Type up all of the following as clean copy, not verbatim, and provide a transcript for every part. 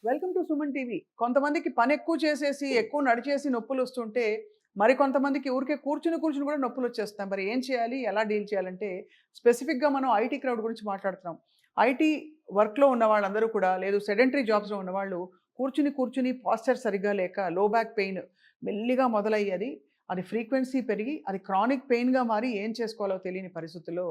Welcome to Suman TV. కొంతమందికి పని ఎక్కువ చేసేసి, ఎక్కువ నడిచేసి నొప్పులొస్తుంటే, మరి కొంతమందికి ఊరికే కూర్చుని కూడా నొప్పులొచ్చేస్తాయి. మరి ఏం చేయాలి? ఎలా డీల్ చేయాలంటే, స్పెసిఫిక్‌గా మనం ఐటీ క్రౌడ్ గురించి మాట్లాడుతున్నాం. ఐటీ వర్క్‌లో ఉన్న వాళ్ళందరూ కూడా లేదు సెడెంటరీ జాబ్స్‌లో ఉన్నవాళ్ళు కూర్చుని పాస్చర్ సరిగ్గా లేక లో బ్యాక్ పెయిన్ మెల్లిగా మొదలయ్యి అది ఫ్రీక్వెన్సీ పెరిగి అది క్రానిక్ పెయిన్‌గా మారి ఏం చేసుకోవాలో తెలియని పరిస్థితుల్లో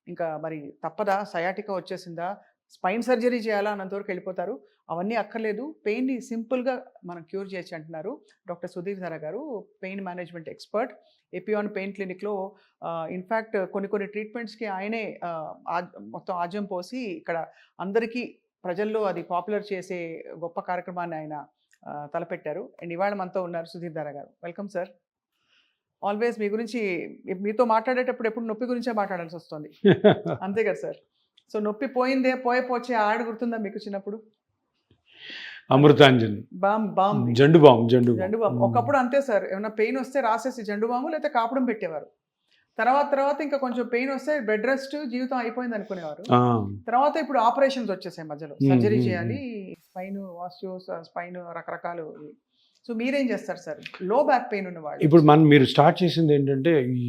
ఇంకా మరి తప్పదా? సయాటికా వచ్చేసిందా? స్పైన్ సర్జరీ చేయాలా అన్నంత వరకు వెళ్ళిపోతారు. అవన్నీ అక్కర్లేదు. పెయిన్‌ని సింపుల్‌గా మనం క్యూర్ చేయొచ్చు అంటున్నారు డాక్టర్ సుధీర్ ధర గారు. Pain management expert. Epione pain క్లినిక్‌లో ఇన్‌ఫాక్ట్ కొన్ని ట్రీట్మెంట్స్‌కి ఆయనే మొత్తం ఆజ్యం పోసి ఇక్కడ అందరికీ ప్రజల్లో అది పాపులర్ చేసే గొప్ప కార్యక్రమాన్ని ఆయన తలపెట్టారు. అండ్ ఇవాళ మనతో ఉన్నారు సుధీర్ ధర గారు. Welcome sir. ఆల్వేస్ మీ గురించి మీతో మాట్లాడేటప్పుడు ఎప్పుడు నొప్పి గురించే మాట్లాడాల్సొస్తుంది. అంతే కదా సార్? సో నొప్పి పోయిందే పోచే ఆడ గుర్తుందా మీకు చిన్నప్పుడు? Amrutanjan balm Zandu balm. ఒకప్పుడు అంతే సార్. ఏమైనా పెయిన్ వస్తే రాసేసి జండు బాము లేకపోతే కాపడం పెట్టేవారు. తర్వాత ఇంకా కొంచెం పెయిన్ వస్తే బెడ్ రెస్ట్, జీవితం అయిపోయింది అనుకునేవారు. తర్వాత ఇప్పుడు ఆపరేషన్స్ వచ్చేసాయి మధ్యలో. సర్జరీ చేయాలి, స్పైన్ ఆస్టియోస్, స్పైన్ రకరకాలు. సో మీరేం చేస్తారు సార్ లో బ్యాక్ పెయిన్ ఉన్న వాళ్ళు? ఇప్పుడు మీరు స్టార్ట్ చేసింది ఏంటంటే ఈ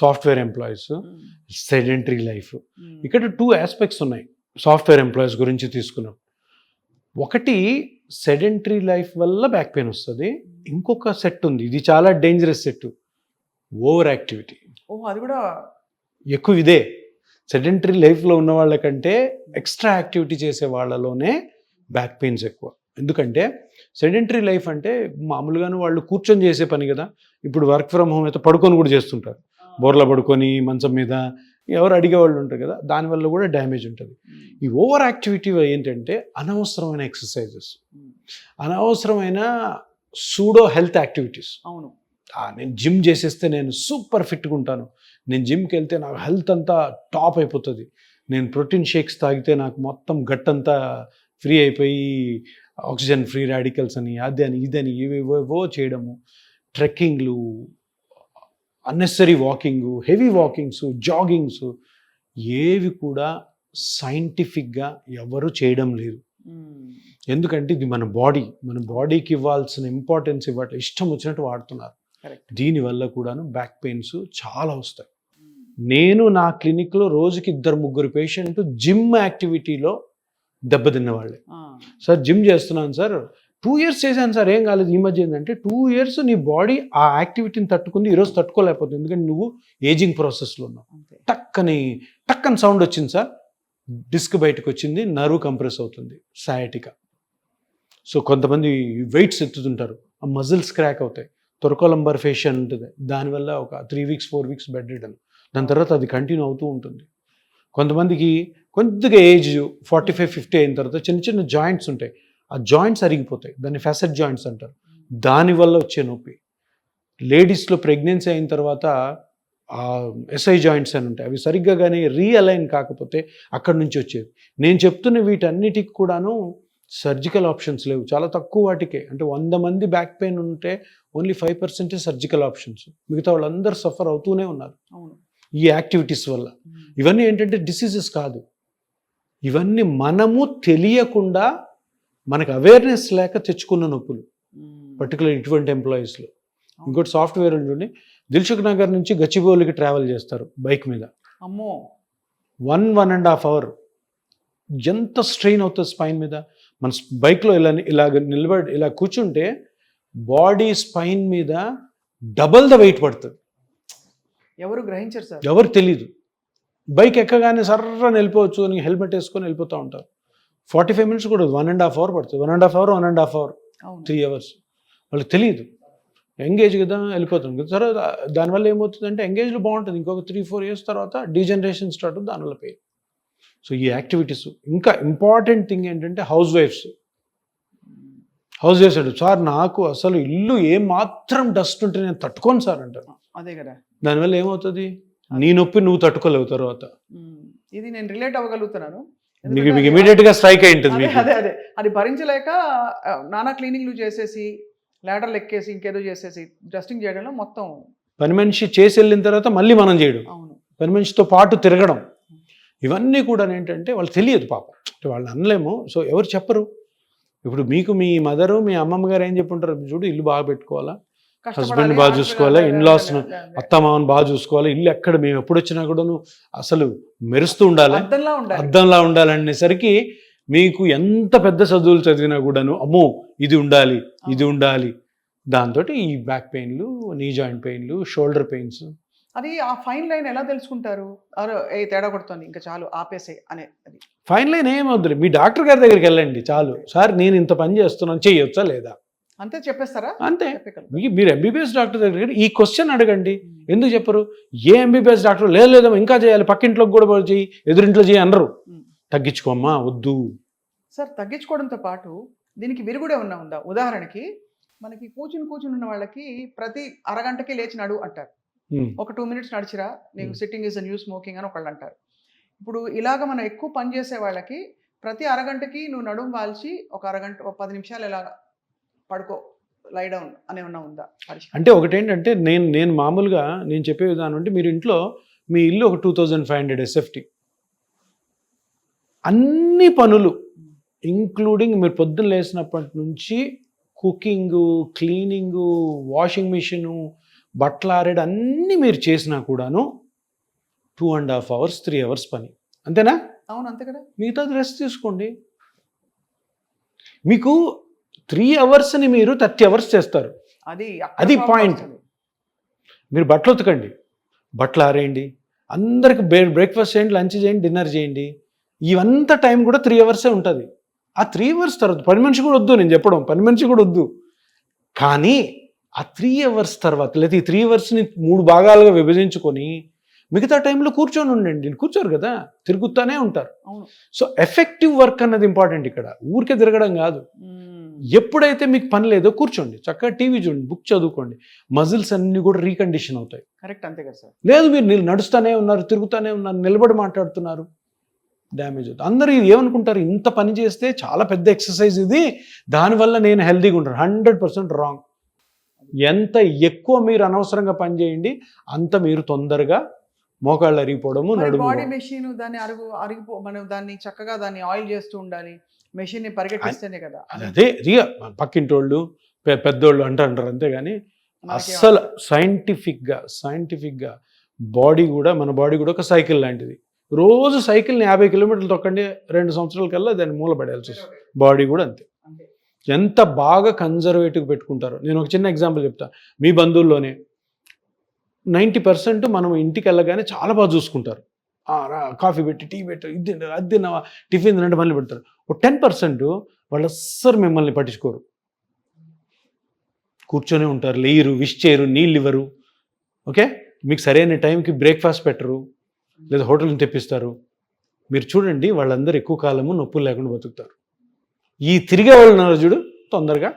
సాఫ్ట్వేర్ ఎంప్లాయీస్, సెడెంటరీ లైఫ్. ఇక్కడ 2 ఆస్పెక్ట్స్ ఉన్నాయి సాఫ్ట్వేర్ ఎంప్లాయీస్ గురించి తీసుకున్నాం. ఒకటి సెడెంటరీ లైఫ్ వల్ల బ్యాక్ పెయిన్ వస్తుంది. ఇంకొక సెట్ ఉంది, ఇది చాలా డేంజరస్ సెట్, ఓవర్ యాక్టివిటీ. అది కూడా ఎక్కువ ఇదే. సెడెంటరీ లైఫ్లో ఉన్న వాళ్ళకంటే ఎక్స్ట్రా యాక్టివిటీ చేసే వాళ్ళలోనే బ్యాక్ పెయిన్స్ ఎక్కువ. ఎందుకంటే సెడెంటరీ లైఫ్ అంటే మామూలుగానే వాళ్ళు కూర్చొని చేసే పని కదా. ఇప్పుడు వర్క్ ఫ్రమ్ హోమ్ అయితే పడుకొని కూడా చేస్తుంటారు, బోర్లా పడుకొని మంచం మీద, ఎవరు అడిగే వాళ్ళు ఉంటారు కదా. దానివల్ల కూడా డ్యామేజ్ ఉంటుంది. ఈ ఓవర్ యాక్టివిటీ ఏంటంటే అనవసరమైన ఎక్సర్సైజెస్, అనవసరమైన సూడో హెల్త్ యాక్టివిటీస్. అవును, నేను జిమ్ చేసేస్తే నేను సూపర్ ఫిట్గా ఉంటాను, నేను జిమ్కి వెళ్తే నాకు హెల్త్ అంతా టాప్ అయిపోతుంది, నేను ప్రోటీన్ షేక్స్ తాగితే నాకు మొత్తం గట్టంతా ఫ్రీ అయిపోయి ఆక్సిజన్ ఫ్రీ రాడికల్స్ అని అదని ఇదని ఏవేవో చేయడము, ట్రెక్కింగ్లు, unnecessary walking, heavy walkings, joggings, ఏవి కూడా సైంటిఫిక్గా ఎవరు చేయడం లేదు. ఎందుకంటే ఇది మన బాడీకి ఇవ్వాల్సిన ఇంపార్టెన్స్ ఇవ్వట్లేదు, ఇష్టం వచ్చినట్టు వాడుతున్నారు. దీనివల్ల కూడాను బ్యాక్ పెయిన్స్ చాలా వస్తాయి. నేను నా క్లినిక్లో రోజుకి 2-3 పేషెంట్ జిమ్ యాక్టివిటీలో దెబ్బతిన్న వాళ్ళే. సార్ జిమ్ చేస్తున్నాను సార్, 2 years చేశాను సార్, ఏం కాలేదు. ఈ మధ్య ఏంటంటే 2 years నీ బాడీ ఆ యాక్టివిటీని తట్టుకుంది, ఈరోజు తట్టుకోలేకపోతుంది. ఎందుకంటే నువ్వు ఏజింగ్ ప్రాసెస్లో ఉన్నావు. టక్కని సౌండ్ వచ్చింది సార్, డిస్క్ బయటకు వచ్చింది, నర్వ్ కంప్రెస్ అవుతుంది, సయాటికా. సో కొంతమంది వెయిట్స్ ఎత్తుతుంటారు, ఆ మజిల్స్ క్రాక్ అవుతాయి, తొరకోలంబర్ ఫేషియల్ ఉంటుంది, దానివల్ల ఒక 3 weeks 4 weeks బెడ్ రిడన్. దాని తర్వాత అది కంటిన్యూ అవుతూ ఉంటుంది. కొంతమందికి కొద్దిగా ఏజ్ 45-50 అయిన తర్వాత చిన్న జాయింట్స్ ఉంటాయి, ఆ జాయింట్స్ అరిగిపోతాయి, దాన్ని ఫెసెట్ జాయింట్స్ అంటారు, దానివల్ల వచ్చే నొప్పి. లేడీస్లో ప్రెగ్నెన్సీ అయిన తర్వాత ఎస్ఐ జాయింట్స్ అని ఉంటాయి, అవి సరిగ్గా కానీ రీఅలైన్ కాకపోతే అక్కడి నుంచి వచ్చేది. నేను చెప్తున్న వీటన్నిటికి కూడాను సర్జికల్ ఆప్షన్స్ లేవు, చాలా తక్కువ వాటికే. అంటే 100 మంది బ్యాక్ పెయిన్ ఉంటే ఓన్లీ 5% సర్జికల్ ఆప్షన్స్, మిగతా వాళ్ళందరూ సఫర్ అవుతూనే ఉన్నారు ఈ యాక్టివిటీస్ వల్ల. ఇవన్నీ ఏంటంటే డిసీజెస్ కాదు, ఇవన్నీ మనము తెలియకుండా మనకు అవేర్నెస్ లేక తెచ్చుకున్న నొప్పులు, పర్టికులర్ ఇటువంటి ఎంప్లాయీస్లో. ఇంకోటి సాఫ్ట్వేర్ ఉండి దిల్సుఖ్ నగర్ నుంచి గచ్చిబౌలికి ట్రావెల్ చేస్తారు బైక్ మీద, 1.5 hour. ఎంత స్ట్రెయిన్ అవుతుంది స్పైన్ మీద. మన బైక్లో ఇలా కూర్చుంటే బాడీ స్పైన్ మీద డబల్ ద వెయిట్ పడుతుంది. ఎవరు గ్రహించరు సార్, ఎవరు తెలీదు. బైక్ ఎక్కగానే సర్రని వెళ్ళిపోవచ్చు అని హెల్మెట్ వేసుకొని వెళ్ళిపోతూ ఉంటారు. 45 minutes కూడా 1.5 hour పడుతుంది, 1.5 hour 3 hours. వాళ్ళకి తెలియదు, ఎంగేజ్ కదా వెళ్ళిపోతుంది కదా. సరే దానివల్ల ఏమవుతుందంటే ఎంగేజ్లో బాగుంటుంది, ఇంకొక 3-4 years తర్వాత డీజనరేషన్ స్టార్ట్ అవుతుంది, దానివల్ల పెయిన్. సో ఈ యాక్టివిటీస్. ఇంకా ఇంపార్టెంట్ థింగ్ ఏంటంటే హౌస్ వైఫ్స్ అంటారు, సార్ నాకు అసలు ఇల్లు ఏమాత్రం డస్ట్ ఉంటే నేను తట్టుకోను సార్ అంటారు. అదే కదా, దానివల్ల ఏమవుతుంది, నీ నొప్పి నువ్వు తట్టుకోలేవు తర్వాత. ఇది నేను రిలేట్ అవ్వగలుగుతున్నాను, మీకు ఇమీడియట్గా స్ట్రైక్ అయి ఉంటుంది. అదే అది భరించలేక నానా క్లీనింగ్లు చేసేసి, లాడర్లు ఎక్కేసి, ఇంకేదో చేసేసి డస్టింగ్ చేయడంలో మొత్తం పని మనిషి చేసి వెళ్ళిన తర్వాత మళ్ళీ మనం చేయడం, పని మనిషితో పాటు తిరగడం, ఇవన్నీ కూడా ఏంటంటే వాళ్ళు తెలియదు పాపం, అంటే వాళ్ళు అనలేము. సో ఎవరు చెప్పరు. ఇప్పుడు మీకు మీ మదరు మీ అమ్మమ్మ గారు ఏం చెప్పుంటారు, చూడు ఇల్లు బాగా పెట్టుకోవాలా, కష్టపడాలి, హస్బెండ్ బాగా చూసుకోవాలా, అదే, ఇన్లాస్ను అదే, అదే. అత్తమామని బాగా చూసుకోవాలి, ఇల్లు ఎక్కడ మేము ఎప్పుడు వచ్చినా కూడాను అసలు మెరుస్తూ ఉండాలి, అద్దంలా ఉండాలి. అద్దంలా ఉండాలనేసరికి మీకు ఎంత పెద్ద చదువులు చదివినా కూడాను అమ్మో ఇది ఉండాలి ఇది ఉండాలి. దాంతో ఈ back పెయిన్లు, knee joint పెయిన్లు, shoulder pains. అది ఆ ఫైన్ లైన్ ఎలా తెలుసుకుంటారు? అరే ఏ తేడా కొడుతుంది ఇంకా చాలు ఆపేసే అనే అది. ఫైన్ లైన్ ఏమవుతుంది, మీ డాక్టర్ గారి దగ్గరికి వెళ్ళండి చాలు. సార్ నేను ఇంత పని చేస్తున్నాను, చేయొచ్చా లేదా అంతే చెప్పేస్తారా? అంతే. చెప్పగలరు. మీరు ఎంబీబీఎస్ డాక్టర్ దగ్గర ఈ క్వశ్చన్ అడగండి. ఎందుకు చెప్పరు? ఏ ఎంబీబీఎస్ డాక్టర్ లేదమ్మా ఇంకా చేయాలి, పక్కింట్లోకి కూడా చేయి, ఎదురింట్లో చేయి అనరు. తగ్గించుకోమ్మా వద్దు. సార్ తగ్గించుకోవడంతో పాటు దీనికి విరుగుడే ఉందా? ఉదాహరణకి మనకి కూర్చుని ఉన్న వాళ్ళకి ప్రతి అరగంటకి లేచి నడు అంటారు. ఒక 2 minutes నడిచిరా, నీకు సిట్టింగ్ ఈజ్ న్యూ స్మోకింగ్ అని ఒకళ్ళు అంటారు. ఇప్పుడు ఇలాగ మనం ఎక్కువ పని చేసే వాళ్ళకి ప్రతి అరగంటకి నువ్వు నడుము వాల్చి ఒక అరగంట 10 నిమిషాలు ఇలా పడుకో, లై డౌన్ అని ఏమన్నా ఉందా? అంటే ఒకటేంటంటే నేను మామూలుగా నేను చెప్పే విధానం అంటే, మీరు ఇంట్లో మీ ఇల్లు ఒక 2500 SFT, అన్ని పనులు ఇంక్లూడింగ్ మీరు పొద్దున్న లేచినప్పటి నుంచి కుకింగు, క్లీనింగు, వాషింగ్ మిషను, బట్టలు ఆరేడు అన్నీ మీరు చేసినా కూడాను 2.5 hours 3 hours పని, అంతేనా? అవును అంతే కదా. మిగతాది రెస్ట్ తీసుకోండి. మీకు 3 hoursని మీరు 30 hours చేస్తారు. అది పాయింట్. మీరు బట్టలు ఉతకండి, బట్టలు ఆరేయండి, అందరికి బ్రేక్ఫాస్ట్ చేయండి, లంచ్ చేయండి, డిన్నర్ చేయండి, ఇవంతా టైం కూడా 3 hours ఉంటుంది. ఆ 3 hours తర్వాత పని మనిషి కూడా వద్దు, నేను చెప్పడం పని మనిషి కూడా వద్దు. కానీ ఆ 3 hours తర్వాత లేదా ఈ 3 hoursని 3 భాగాలుగా విభజించుకొని మిగతా టైంలో కూర్చొని ఉండండి. కూర్చోరు కదా, తిరుగుతూనే ఉంటారు. సో ఎఫెక్టివ్ వర్క్ అన్నది ఇంపార్టెంట్ ఇక్కడ, ఊరికే తిరగడం కాదు. ఎప్పుడైతే మీకు పని లేదో కూర్చోండి, చక్కగా టీవీ చూడండి, బుక్ చదువుకోండి, మజిల్స్ అన్ని కూడా రీకండిషన్ అవుతాయి. కరెక్ట్, అంతే కదా సార్. లేదు మీరు నడుస్తూనే ఉన్నారు, తిరుగుతూనే ఉన్నారు, నిలబడి మాట్లాడుతున్నారు, డ్యామేజ్ అవుతుంది. అందరూ ఇది ఏమనుకుంటారు, ఇంత పని చేస్తే చాలా పెద్ద ఎక్సర్సైజ్ ఇది, దానివల్ల నేను హెల్తీగా ఉంటాను. 100% రాంగ్. ఎంత ఎక్కువ మీరు అనవసరంగా పని చేయండి, అంత మీరు తొందరగా మోకాళ్ళు అరిగిపోవడము, నడుము. బాడీ మెషిన్ దాన్ని మనం దాన్ని చక్కగా దాన్ని ఆయిల్ చేస్తూ ఉండాలి, మెషిన్ ని పరిగెట్టిస్తేనే కదా. అదే పక్కింటోళ్ళు పెద్దోళ్ళు అంటారు, అంతేగాని అస్సలు సైంటిఫిక్గా బాడీ కూడా, మన బాడీ కూడా ఒక సైకిల్ లాంటిది. రోజు సైకిల్ని 50 kilometers తొక్కండి, 2 సంవత్సరాల కల్లా దాన్ని మూలపడేయాల్సి వస్తుంది. బాడీ కూడా అంతే. ఎంత బాగా కన్జర్వేటివ్ పెట్టుకుంటారో. నేను ఒక చిన్న ఎగ్జాంపుల్ చెప్తా. మీ బంధువుల్లోనే 90% మనం ఇంటికి వెళ్ళగానే చాలా బాగా చూసుకుంటారు. కాఫీ పెట్టి, టీ పెట్టి, ఇది అది తిన్నావా, టిఫిన్ తినంటే మళ్ళీ పెడతారు. ఒక 10% వాళ్ళు అస్సలు మిమ్మల్ని పట్టించుకోరు, కూర్చొని ఉంటారు, లేరు, విష్ చేయరు, నీళ్ళు ఇవ్వరు. ఓకే, మీకు సరైన టైంకి బ్రేక్ఫాస్ట్ పెట్టరు, లేదా హోటల్ని తెప్పిస్తారు. మీరు చూడండి, వాళ్ళందరూ ఎక్కువ కాలము నొప్పులు లేకుండా బతుకుతారు. ఈ తిరిగే వాళ్ళు చూడు, తొందరగా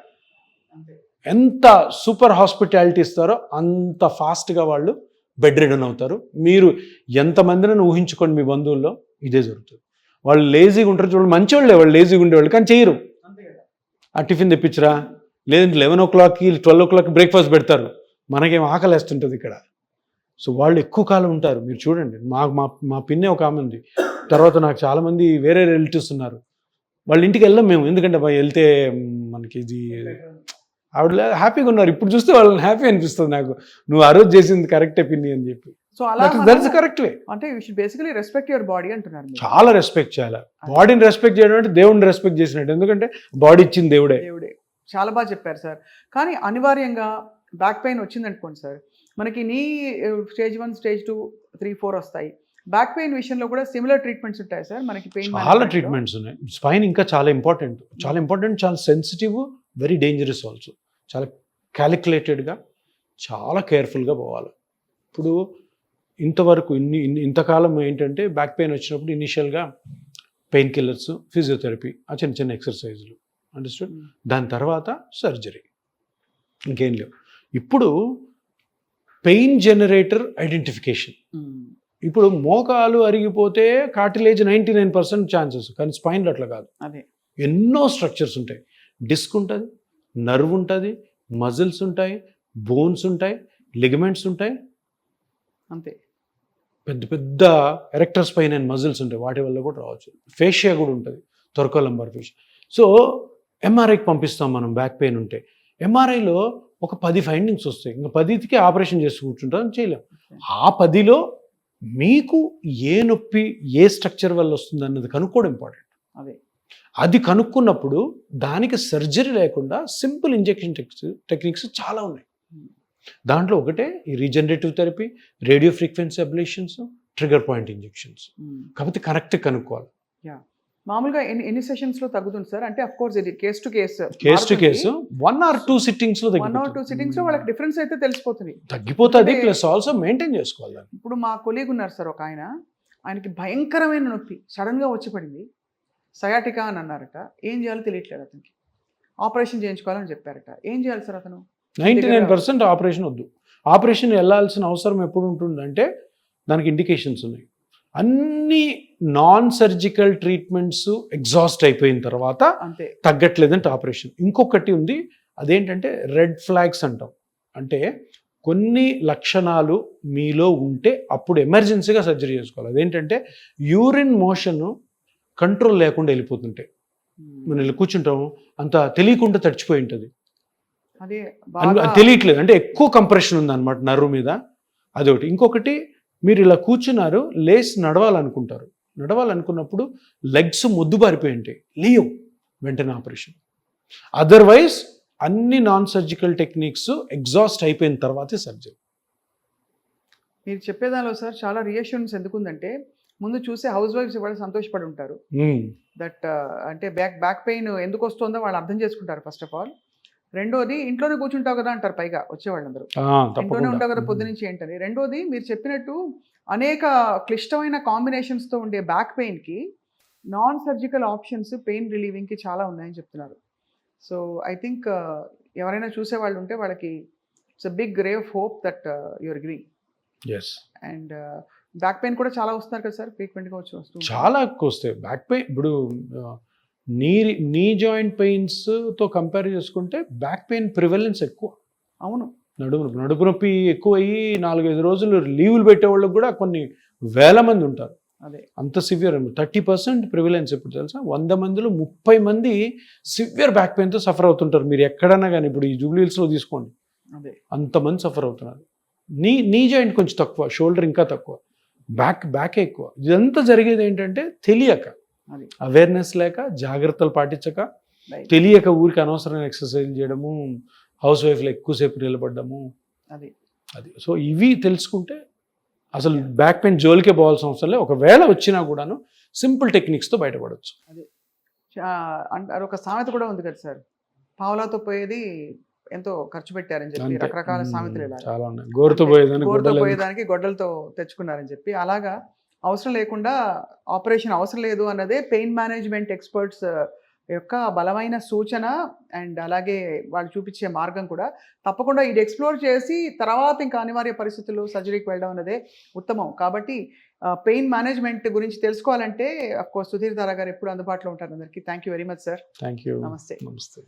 ఎంత సూపర్ హాస్పిటాలిటీ ఇస్తారో అంత ఫాస్ట్గా వాళ్ళు బెడ్ రిడన్ అవుతారు. మీరు ఎంతమందిని ఊహించుకోండి, మీ బంధువుల్లో ఇదే జరుగుతుంది. వాళ్ళు లేజీగా ఉంటారు చూడండి, మంచివాళ్ళే వాళ్ళు, లేజీగా ఉండేవాళ్ళు, కానీ చేయరు. ఆ టిఫిన్ తెప్పించరా, లేదంటే 11 o'clockకి 12 o'clockకి బ్రేక్ఫాస్ట్ పెడతారు, మనకేం ఆకలేస్తుంటుంది ఇక్కడ. సో వాళ్ళు ఎక్కువ కాలం ఉంటారు. మీరు చూడండి, మా పిన్నే ఒక ఆమె ఉంది, తర్వాత నాకు చాలామంది వేరే రిలేటివ్స్ ఉన్నారు, వాళ్ళ ఇంటికి వెళ్ళాం మేము, ఎందుకంటే వెళ్తే మనకి ఇది ఆవిడ హ్యాపీగా ఉన్నారు. ఇప్పుడు చూస్తే వాళ్ళని హ్యాపీ అనిపిస్తుంది నాకు, నువ్వు ఆ రోజు చేసింది కరెక్టే పిన్ని అని చెప్పి. సో అలా కరెక్ట్ వే. అంటే you should basically respect your body అంటున్నారు. చాలా రెస్పెక్ట్ చేయాలి. బాడీని రెస్పెక్ట్ చేయడం అంటే దేవుడిని రెస్పెక్ట్ చేసినట్టు, ఎందుకంటే బాడీ ఇచ్చింది దేవుడే. చాలా బాగా చెప్పారు సార్. కానీ అనివార్యంగా బ్యాక్ పెయిన్ వచ్చింది అనుకోండి సార్, మనకి నీ స్టేజ్ 1, స్టేజ్ 2, 3, 4 వస్తాయి. బ్యాక్ పెయిన్ విషయంలో కూడా సిమిలర్ ట్రీట్మెంట్స్ ఉంటాయి సార్ మనకి. పెయిన్ చాలా ట్రీట్మెంట్స్ ఉన్నాయి. స్పైన్ ఇంకా చాలా ఇంపార్టెంట్, చాలా సెన్సిటివ్, వెరీ డేంజరస్ ఆల్సో. చాలా క్యాలిక్యులేటెడ్గా, చాలా కేర్ఫుల్గా పోవాలి. ఇప్పుడు ఇంతవరకు ఇంతకాలం ఏంటంటే బ్యాక్ పెయిన్ వచ్చినప్పుడు ఇనిషియల్గా పెయిన్ కిల్లర్స్, ఫిజియోథెరపీ, ఆ చిన్న చిన్న ఎక్సర్సైజులు, అండర్స్టూడ్. దాని తర్వాత సర్జరీ, ఇంకేం లేవు. ఇప్పుడు పెయిన్ జనరేటర్ ఐడెంటిఫికేషన్. ఇప్పుడు మోకాలు అరిగిపోతే కార్టిలేజ్ 99% ఛాన్సెస్, కానీ స్పైన్లో అట్లా కాదు. ఎన్నో స్ట్రక్చర్స్ ఉంటాయి. డిస్క్ ఉంటుంది, నర్వ్ ఉంటుంది, మజిల్స్ ఉంటాయి, బోన్స్ ఉంటాయి, లిగమెంట్స్ ఉంటాయి, అంతే. పెద్ద పెద్ద ఎరెక్టర్ స్పైన్ అండ్ మజిల్స్ ఉంటాయి, వాటి వల్ల కూడా రావచ్చు. ఫేషియా కూడా ఉంటుంది, థొరకోలంబార్ ఫేషియా. సో ఎంఆర్ఐకి పంపిస్తాం మనం బ్యాక్ పెయిన్ ఉంటే. ఎంఆర్ఐలో ఒక 10 ఫైండింగ్స్ వస్తాయి. ఇంకా 10కి ఆపరేషన్ చేసి కూర్చుంటాం, చేయలేం. ఆ 10లో మీకు ఏ నొప్పి ఏ స్ట్రక్చర్ వల్ల వస్తుంది అన్నది కనుక్కోవడం ఇంపార్టెంట్. అదే అది కనుక్కున్నప్పుడు దానికి సర్జరీ లేకుండా సింపుల్ ఇంజెక్షన్ టెక్నిక్స్ చాలా ఉన్నాయి. దాంట్లో ఒకటే ఈ regenerative therapy, radio frequency oblations, trigger point injections. కాబట్టి కరెక్ట్ కనుక్కోవాలి. మామూలుగా ఎన్ని సెషన్స్ లో తగ్గుతుంది సార్? అంటే అఫ్ కోర్స్ ఇది case to case 1 or 2 sittings లో 1 or 2 సిట్టింగ్స్ లో వాళ్ళకి డిఫరెన్స్ అయితే తెలిసిపోతుంది. తగ్గిపోతుంది. ప్లస్ ఆల్సో మెయింటైన్ చేసుకోవాలి. ఇప్పుడు మా కొలీగ్ ఉన్నారు సార్ ఒక ఆయనకి భయంకరమైన నొప్పి సడన్ గా వచ్చి పడింది. సయాటికా అని అన్నారట. ఏం చేయాలో తెలియట్లేదు అతనికి. ఆపరేషన్ చేయించుకోవాలని చెప్పారట. ఏం చేయాలి సార్ అతను? 99% ఆపరేషన్ వద్దు. ఆపరేషన్ వెళ్ళాల్సిన అవసరం ఎప్పుడు ఉంటుందంటే దానికి ఇండికేషన్స్ ఉన్నాయి. అన్ని నాన్ సర్జికల్ ట్రీట్మెంట్స్ ఎగ్జాస్ట్ అయిపోయిన తర్వాత అంతే తగ్గట్లేదంటే ఆపరేషన్. ఇంకొకటి ఉంది, అదేంటంటే రెడ్ ఫ్లాగ్స్ అంటాం. అంటే కొన్ని లక్షణాలు మీలో ఉంటే అప్పుడు ఎమర్జెన్సీగా సర్జరీ చేసుకోవాలి. అదేంటంటే యూరిన్ మోషన్ కంట్రోల్ లేకుండా వెళ్ళిపోతుంటాయి. మనం ఇలా కూర్చుంటాము, అంత తెలియకుండా తడిచిపోయి ఉంటుంది. అదే తెలియట్లేదు అంటే ఎక్కువ కంప్రెషన్ ఉందన్నమాట నర్వ్ మీద. అదొకటి. ఇంకొకటి, మీరు ఇలా కూర్చున్నారు, లేచి నడవాలనుకున్నప్పుడు లెగ్స్ మొద్దుబారిపోయి ఉంటాయి, లేవు, వెంటనే ఆపరేషన్. అదర్వైజ్ అన్ని నాన్ సర్జికల్ టెక్నిక్స్ ఎగ్జాస్ట్ అయిపోయిన తర్వాతే సర్జరీ. మీరు చెప్పేదానిలో సార్ చాలా రియాష్యూరెన్స్ ఎందుకుందంటే, ముందు చూసే హౌస్ వైఫ్స్ వాళ్ళు సంతోషపడి ఉంటారు. దట్ అంటే బ్యాక్ పెయిన్ ఎందుకు వస్తుందో వాళ్ళు అర్థం చేసుకుంటారు ఫస్ట్ ఆఫ్ ఆల్. రెండోది, ఇంట్లోనే కూర్చుంటావు కదా అంటారు పైగా వచ్చేవాళ్ళందరూ. ఇంట్లోనే ఉంటావు కదా పొద్దు నుంచి ఏంటని. రెండోది, మీరు చెప్పినట్టు అనేక క్లిష్టమైన కాంబినేషన్స్తో ఉండే బ్యాక్ పెయిన్కి నాన్ సర్జికల్ ఆప్షన్స్ పెయిన్ రిలీవింగ్కి చాలా ఉన్నాయని చెప్తున్నారు. సో ఐ థింక్ ఎవరైనా చూసేవాళ్ళు ఉంటే వాళ్ళకి it's a big ray of hope that your agree. And back pain కూడా చాలా వస్తున్నారు కదా సార్, ఫ్రీక్వెంట్గా వస్తుంది. చాలా ఎక్కువ వస్తాయి బ్యాక్ పెయిన్. ఇప్పుడు నీ జాయింట్ పెయిన్స్తో కంపేర్ చేసుకుంటే బ్యాక్ పెయిన్ ప్రివలెన్స్ ఎక్కువ. అవును. నడుపు నొప్పి ఎక్కువ అయ్యి 4-5 రోజులు లీవులు పెట్టే వాళ్ళకి కూడా కొన్ని వేల మంది ఉంటారు. అదే అంత సివియర్. 30% ప్రివలెన్స్ ఎప్పుడు తెలుసా? 100 మందిలో 30 మంది సివియర్ బ్యాక్ పెయిన్తో సఫర్ అవుతుంటారు. మీరు ఎక్కడన్నా కానీ ఇప్పుడు ఈ జూబ్లీ హిల్స్లో తీసుకోండి, అదే అంతమంది సఫర్ అవుతున్నారు. నీ జాయింట్ కొంచెం తక్కువ, షోల్డర్ ఇంకా తక్కువ, బ్యాకే ఎక్కువ. ఇదంతా జరిగేది ఏంటంటే తెలియక, అవేర్నెస్ లేక, జాగ్రత్తలు పాటించక, తెలియక ఊరికి అనవసరమైన ఎక్సర్సైజ్ చేయడము, హౌస్ వైఫ్లో ఎక్కువసేపు నిలబడ్డము. అది. సో ఇవి తెలుసుకుంటే అసలు బ్యాక్ పెయిన్ జోలికే పోవాల్సిన అవసరం లేదు. ఒకవేళ వచ్చినా కూడాను సింపుల్ టెక్నిక్స్తో బయటపడవచ్చు. అది అంటారు. ఒక సామెత కూడా ఉంది కదా సార్, పావులాతో పోయేది ఎంతో ఖర్చు పెట్టారని చెప్పి, రకరకాల సామెతలు చాలా ఉన్నాయి. గోరుతో పోయేదానికి గొడ్డలతో తెచ్చుకున్నారని చెప్పి, అలాగా అవసరం లేకుండా ఆపరేషన్ అవసరం లేదు అన్నదే పెయిన్ మేనేజ్మెంట్ ఎక్స్పర్ట్స్ యొక్క బలమైన సూచన. అండ్ అలాగే వాళ్ళు చూపించే మార్గం కూడా తప్పకుండా ఇది ఎక్స్ప్లోర్ చేసి తర్వాత ఇంకా అనివార్య పరిస్థితుల్లో సర్జరీకి వెళ్ళడం అన్నదే ఉత్తమం. కాబట్టి పెయిన్ మేనేజ్మెంట్ గురించి తెలుసుకోవాలంటే అఫ్కోర్స్ సుధీర్ దారా గారు ఎప్పుడు అందుబాటులో ఉంటారు అందరికీ. Thank you very much sir. Thank you. నమస్తే. నమస్తే.